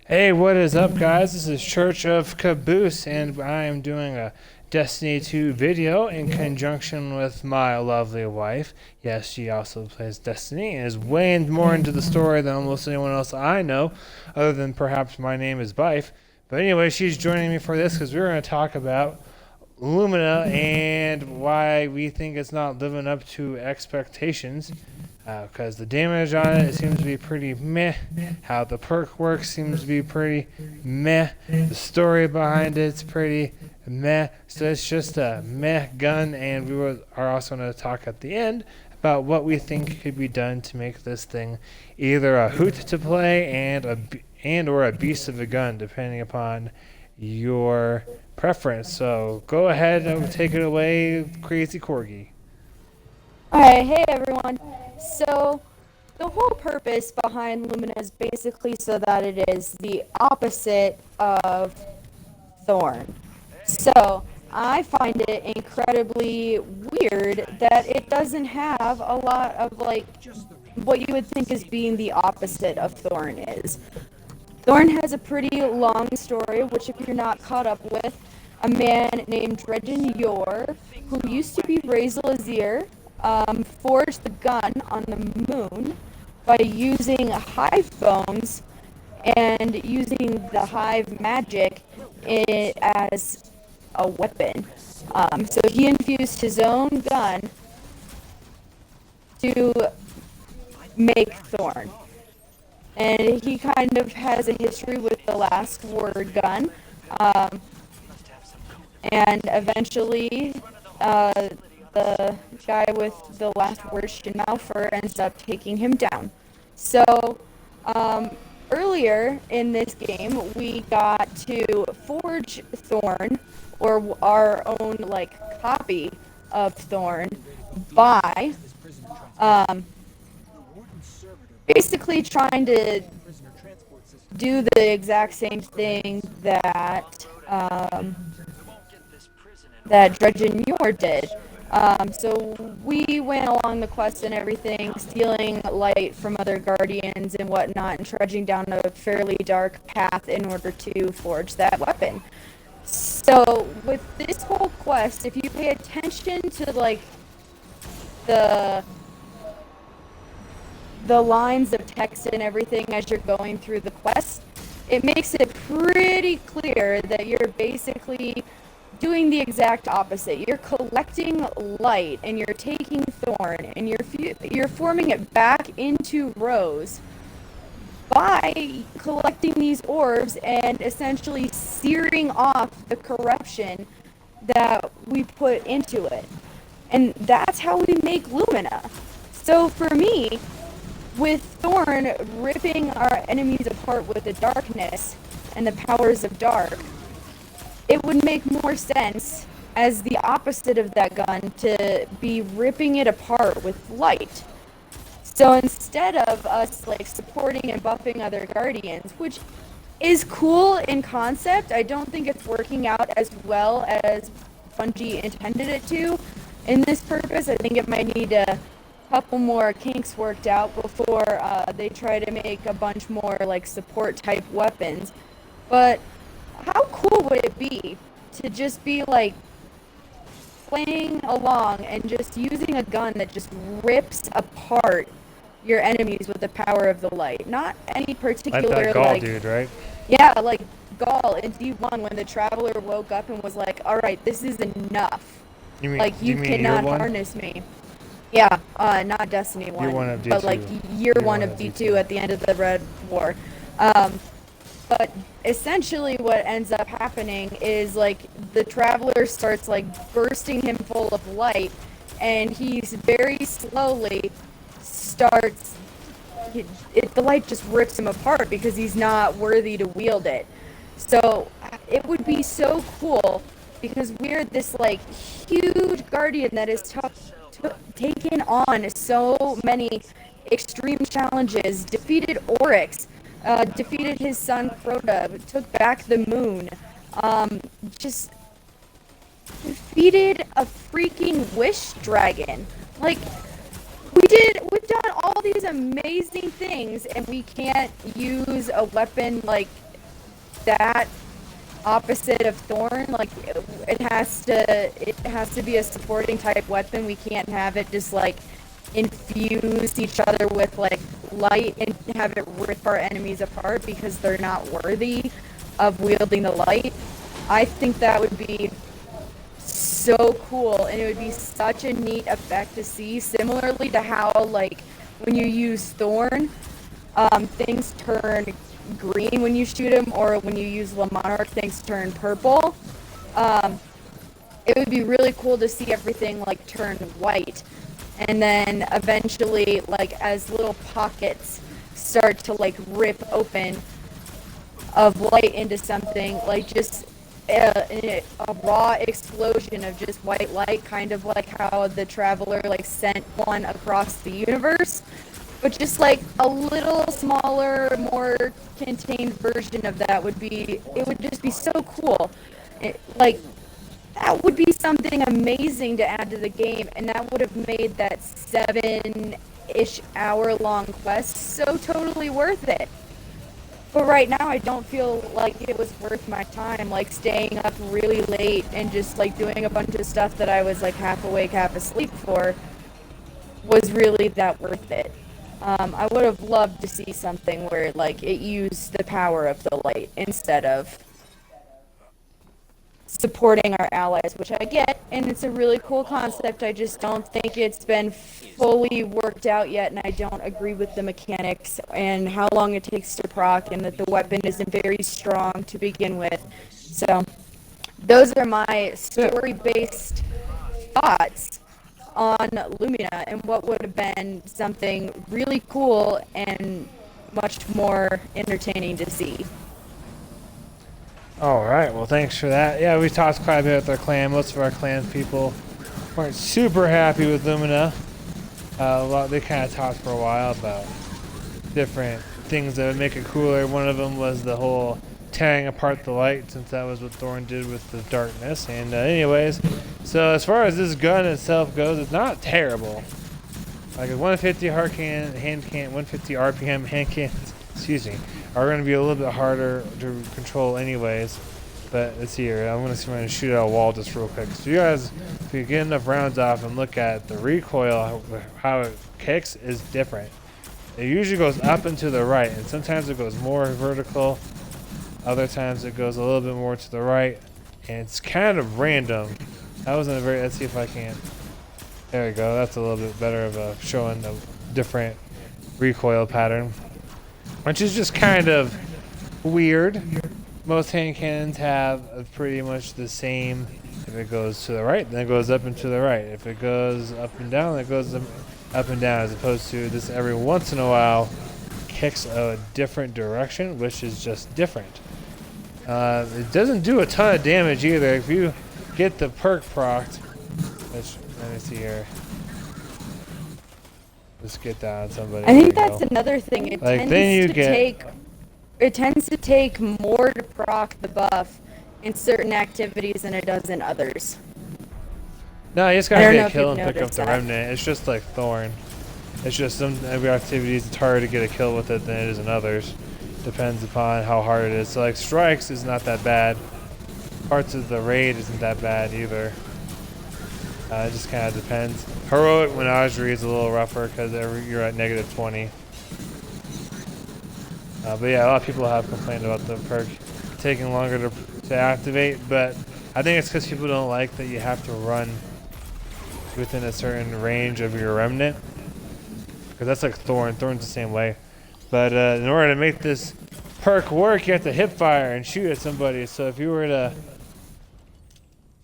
Hey, what is up, guys? This is Church of Caboose, and I am doing a Destiny 2 video in conjunction with my lovely wife. Yes, she also plays Destiny and is way more into the story than almost anyone else I know, other than perhaps my name is Bife. But anyway, she's joining me for this because we're going to talk about Lumina and why we think it's not living up to expectations. Because the damage on it seems to be pretty meh. How the perk works seems to be pretty meh. The story behind it's pretty meh. So it's just a meh gun, and are also going to talk at the end about what we think could be done to make this thing either a hoot to play or a beast of a gun, depending upon your preference. So go ahead and take it away, Crazy Corgi. Alright, hey everyone. So, the whole purpose behind Lumina is basically so that it is the opposite of Thorn. So, I find it incredibly weird that it doesn't have a lot of, what you would think is being the opposite of Thorn is. Thorn has a pretty long story, which if you're not caught up with, a man named Dredgen Yor, who used to be Razel Azir, forged the gun on the moon by using hive bones and using the hive magic as a weapon. So he infused his own gun to make Thorn. And he kind of has a history with the last word gun. And eventually, the guy with the last word, Shinmalfer, ends up taking him down. So, earlier in this game, we got to forge Thorn, or our own, copy of Thorn, by, basically trying to do the exact same thing that, that Dredgen Yor did. So we went along the quest and everything, stealing light from other guardians and whatnot, and trudging down a fairly dark path in order to forge that weapon. So with this whole quest, if you pay attention to the lines of text and everything as you're going through the quest, it makes it pretty clear that you're basically doing the exact opposite. You're collecting light and you're taking Thorn and you're forming it back into Rose by collecting these orbs and essentially searing off the corruption that we put into it. And that's how we make Lumina. So for me, with Thorn ripping our enemies apart with the darkness and the powers of dark, it would make more sense as the opposite of that gun to be ripping it apart with light. So instead of us supporting and buffing other guardians, which is cool in concept, I don't think it's working out as well as Bungie intended it to in this purpose. I think it might need a couple more kinks worked out before they try to make a bunch more support type weapons. But how cool would it be to just be playing along and just using a gun that just rips apart your enemies with the power of the light? Not any particular Like that Gaul dude, right? Yeah, like Gaul in D1 when the Traveler woke up and was like, "All right, this is enough. You mean You cannot harness me." Yeah, not Destiny 1, Year 1 of but D2. year 1 of D2 at the end of the Red War. But essentially what ends up happening is the Traveler starts bursting him full of light, and he's very slowly starts the light just rips him apart because he's not worthy to wield it. So it would be so cool because we're this huge guardian that is taken on so many extreme challenges, defeated Oryx, defeated his son Crota, took back the moon, just defeated a freaking wish dragon. We've done all these amazing things, and we can't use a weapon that opposite of Thorn, like it has to be a supporting type weapon. We can't have it just like infuse each other with like light and have it rip our enemies apart because they're not worthy of wielding the light. I think that would be so cool, and it would be such a neat effect to see, similarly to how like when you use Thorn, things turn green when you shoot them, or when you use La Monarch, things turn purple. It would be really cool to see everything like turn white, and then eventually, like as little pockets start to like rip open of light into something, like just a raw explosion of just white light, kind of like how the Traveler like sent one across the universe, but just like a little smaller, more contained version of that would just be so cool. Like that would be something amazing to add to the game, and that would have made that 7-ish hour long quest so totally worth it. But right now, I don't feel like it was worth my time, like staying up really late and just like doing a bunch of stuff that I was like half awake, half asleep for, was really that worth it. I would have loved to see something where like it used the power of the light instead of supporting our allies, which I get, and it's a really cool concept. I just don't think it's been fully worked out yet, and I don't agree with the mechanics and how long it takes to proc, and that the weapon isn't very strong to begin with. So those are my story-based thoughts on Lumina and what would have been something really cool and much more entertaining to see. All right, well, thanks for that. Yeah, we talked quite a bit with our clan. Most of our clan people weren't super happy with Lumina. They kind of talked for a while about different things that would make it cooler. One of them was the whole tearing apart the light, since that was what Thorn did with the darkness. And anyways, so as far as this gun itself goes, it's not terrible. Like a 150 hand cannon, 150 RPM hand cannons, excuse me, are going to be a little bit harder to control anyways. But let's see here. I'm going to shoot out a wall just real quick. So you guys, if you get enough rounds off and look at the recoil, how it kicks is different. It usually goes up and to the right, and sometimes it goes more vertical. Other times it goes a little bit more to the right, and it's kind of random. That wasn't a very. Let's see if I can. There we go. That's a little bit better of a showing the different recoil pattern, which is just kind of weird. Most hand cannons have pretty much the same. If it goes to the right, then it goes up and to the right. If it goes up and down, then it goes up and down, as opposed to this every once in a while kicks a different direction, which is just different. It doesn't do a ton of damage either. If you get the perk procced, which, let me see here. Let's get that on somebody. I think that's another thing. It like tends to take more to proc the buff in certain activities than it does in others. No, you just gotta get a kill and pick up the remnant. It's just like Thorn. It's just some every activities it's harder to get a kill with it than it is in others. Depends upon how hard it is. So like strikes is not that bad. Parts of the raid isn't that bad either. It just kind of depends. Heroic Menagerie is a little rougher because you're at -20. But yeah, a lot of people have complained about the perk taking longer to activate, but I think it's because people don't like that you have to run within a certain range of your remnant. Because that's like Thorn. Thorn's the same way. But in order to make this perk work, you have to hip fire and shoot at somebody. So if you were to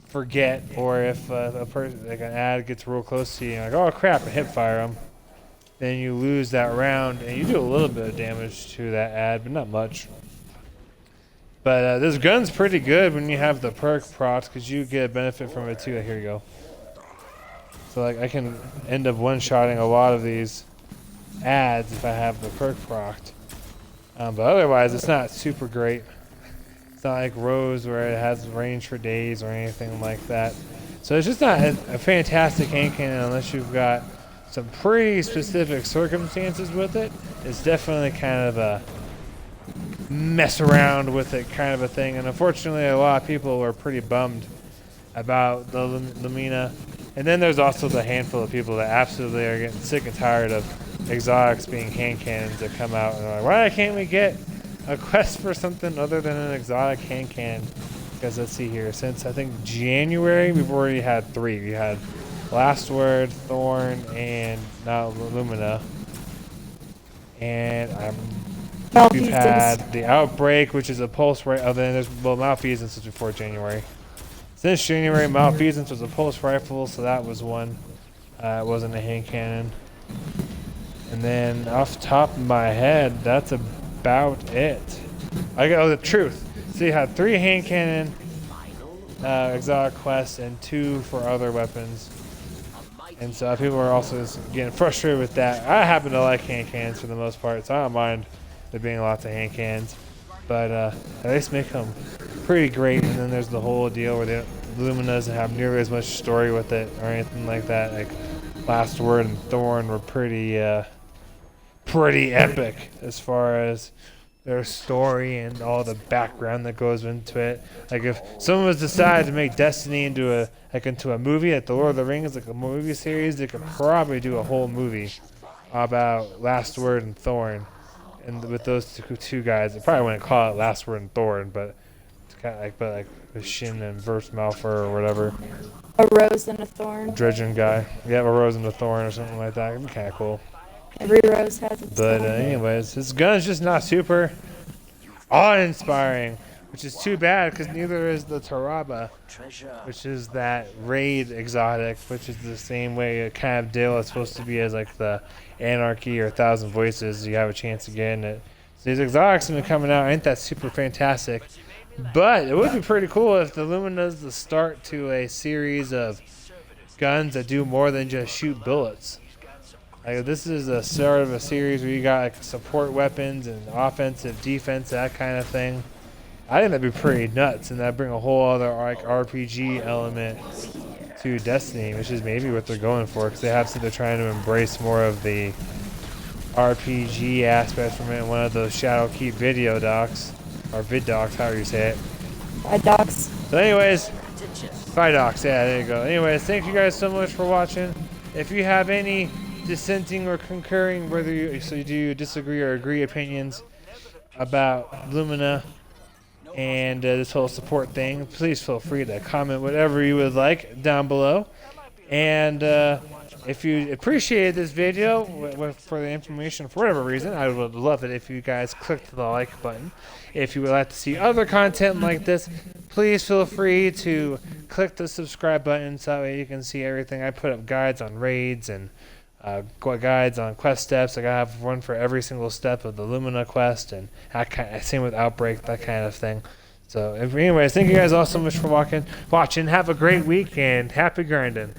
forget, or if a person, like an ad, gets real close to you, and you're like, oh crap, I hip fire them, then you lose that round, and you do a little bit of damage to that ad, but not much. But this gun's pretty good when you have the perk procs, because you get a benefit from it too. Here you go. So like I can end up one-shotting a lot of these ads if I have the perk procced. But otherwise, it's not super great. It's not like Rose where it has range for days or anything like that. So it's just not a fantastic hand cannon unless you've got some pretty specific circumstances with it. It's definitely kind of a mess around with it kind of a thing. And unfortunately, a lot of people were pretty bummed about the Lumina. And then there's also the handful of people that absolutely are getting sick and tired of exotics being hand cannons that come out and are like, why can't we get a quest for something other than an exotic hand cannon? Because let's see here, since I think January, we've already had 3. We had Last Word, Thorn, and now Lumina. And we've had the Outbreak, which is a pulse rifle. Then there's Malfeasance since before January. Since January, Malfeasance was a pulse rifle, so that was one. It wasn't a hand cannon. And then off the top of my head, that's about it. The Truth. So you had 3 hand cannon exotic quests and 2 for other weapons. And so people are also just getting frustrated with that. I happen to like hand cannons for the most part, so I don't mind there being lots of hand cannons. But at least make them pretty great. And then there's the whole deal where the Lumina doesn't have nearly as much story with it or anything like that. Like Last Word and Thorn were pretty epic as far as their story and all the background that goes into it. Like if someone was decided to make Destiny into a movie, like the Lord of the Rings, like a movie series, they could probably do a whole movie about Last Word and Thorn, and with those two guys. They probably wouldn't call it Last Word and Thorn, but it's kind of like with Shin and Verse Malphur or whatever. A rose and a thorn. Dredgen guy. Yeah, a rose and a thorn or something like that. It'd be kind of cool. Every rose has its But thorn. anyways, his gun's just not super awe-inspiring, which is too bad because neither is the Taraba, which is that raid exotic, which is the same way a kind of deal is supposed to be as like the Anarchy or 1,000 Voices. You have a chance of getting it. So these exotics have been coming out. Ain't that super fantastic? But it would be pretty cool if the Lumina's the start to a series of guns that do more than just shoot bullets. Like this is a start of a series where you got like support weapons and offensive, defense, that kind of thing. I think that'd be pretty nuts, and that'd bring a whole other like RPG element to Destiny, which is maybe what they're going for, because they have said they're trying to embrace more of the RPG aspect from it in one of those Shadowkeep video docs, or vid docs, however you say it. Docs. So anyways, docs, yeah, there you go. Anyways, thank you guys so much for watching. If you have any dissenting or concurring, whether you disagree or agree opinions about Lumina and this whole support thing, please feel free to comment whatever you would like down below. And if you appreciated this video for the information for whatever reason, I would love it if you guys clicked the like button. If you would like to see other content like this, please feel free to click the subscribe button so that way you can see everything. I put up guides on raids and guides on quest steps. Like I have one for every single step of the Lumina quest, and same with Outbreak, that kind of thing. So anyways, thank you guys all so much for watching. Have a great week and happy grinding.